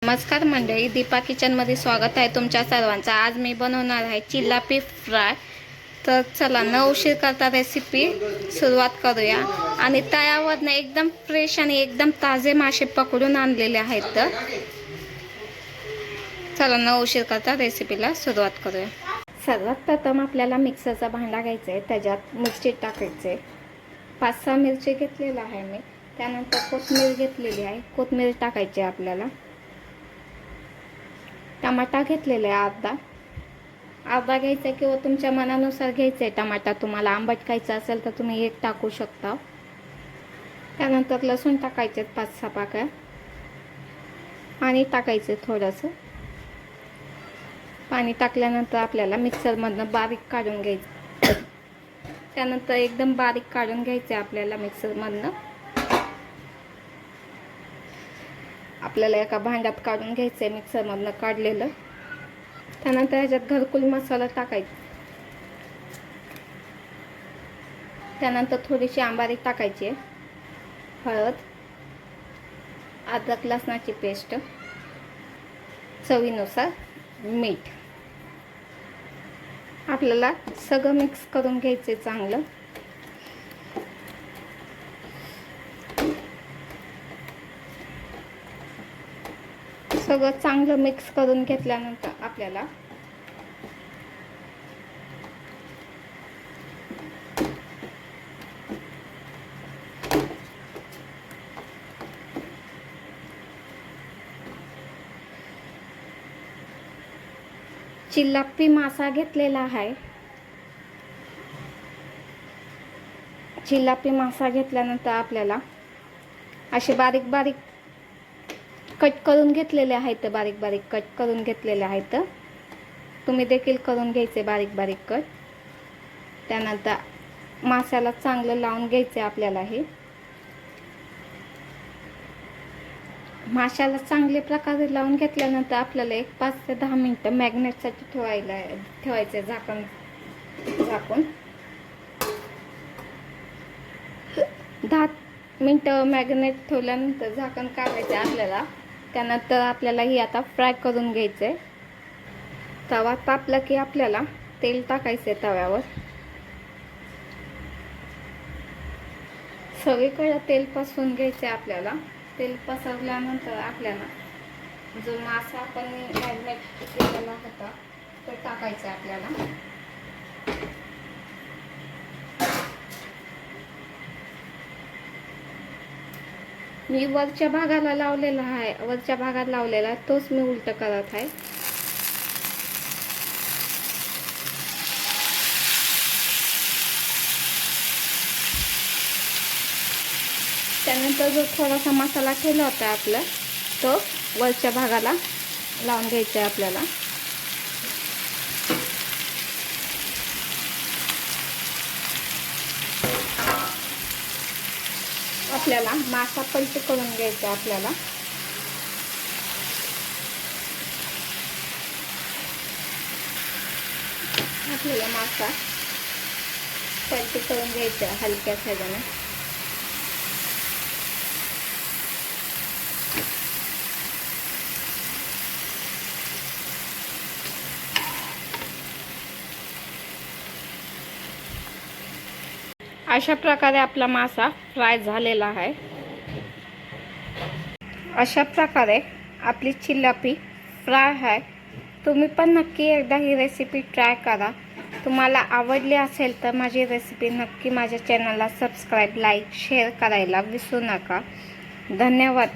नमस्कार मंडळी, दीपा किचनमध्ये स्वागत आहे तुमच्या सर्वांचं। आज मी बनवणार आहे चिल्लापी फ्राय। तर चला न उशीर करता रेसिपी सुरुवात करूया। आणि तळ्यावरनं एकदम फ्रेश आणि एकदम ताजे मासे पकडून आणलेले आहेत। तर चला न उशीर करता रेसिपीला सुरुवात करूया। सर्वात प्रथम आपल्याला मिक्सरचा भांडा घ्यायचा आहे, त्याच्यात मिरची टाकायचे। 5-6 मिरची घेतलेला आहे मी। त्यानंतर कोथिंबीर घेतलेली आहे, कोथिंबीर टाकायची आपल्याला। टमाटा घेतलेला आहे अर्धा घ्यायचा किंवा तुमच्या मनानुसार घ्यायचा आहे। टमाटा तुम्हाला आंबट खायचा असेल तर तुम्ही एक टाकू शकता। त्यानंतर लसूण टाकायचे 5-6 पाकळ्या, पाणी टाकायचे थोडंसं। पाणी टाकल्यानंतर आपल्याला मिक्सरमधनं बारीक काढून घ्यायचं। त्यानंतर एकदम बारीक काढून घ्यायचे आपल्याला मिक्सरमधनं। आपल्याला एका भांड्यात काढून घ्यायचं आहे मिक्सरमधनं काढलेलं। त्यानंतर ह्याच्यात घरकुल मसाला टाकायचा। त्यानंतर थोडीशी आंबारी टाकायची आहे, हळद, अद्रक लसणाची पेस्ट, चवीनुसार मीठ। आपल्याला सगळं मिक्स करून घ्यायचे चांगलं। सगळं चांगलं मिक्स करून घेतल्यानंतर आपल्याला चिल्लापी मासा घेतलेला आहे। चिल्लापी मासा घेतल्यानंतर आपल्याला असे बारीक बारीक कट करून घेतलेले आहेत। बारीक बारीक कट करून घेतलेले आहेत। तुम्ही देखील करून घ्यायचे बारीक बारीक कट। त्यानंतर माशाला चांगलं लावून घ्यायचे आपल्याला। हे माशाला चांगले प्रकारे लावून घेतल्यानंतर आपल्याला एक 5 ते 10 मिनिटं मॅग्नेटसाठी ठेवायचे झाकून। 10 मिनिटं मॅग्नेट ठेवल्यानंतर झाकण काढायचे आपल्याला। त्यानंतर आपल्याला ही आता फ्राय करून घ्यायचे। तवा तापला की आपल्याला तेल टाकायचे तव्यावर। सगळीकडे तेल पसरून घ्यायचे आपल्याला। तेल पसरल्यानंतर आपल्याला जो मासा आपण मॅग्नेट केलेला होता तो टाकायचा आपल्याला। मी वरच्या भागाला लावलेला आहे, वरच्या भागात लावलेला तोच मी उलट करत आहे। त्यानंतर जो थोडासा मसाला ठेवला होता आपला तो वरच्या भागाला लावून घ्यायचा आपल्याला। आपल्याला मासा पलटी करून घ्यायचा आपल्याला। आपल्याला मासा पलटी करून घ्यायचा हलक्या ह्याच्याने। अशा प्रकारे आपला मासा फ्राय झालेला आहे। अशा प्रकारे आपली चिल्लापी फ्राय आहे। तुम्ही पण नक्की एकदा ही रेसिपी ट्राय करा। तुम्हाला आवडली असेल तर माझी रेसिपी नक्की माझ्या चॅनलला सबस्क्राईब, लाईक, शेअर करायला विसरू नका। धन्यवाद।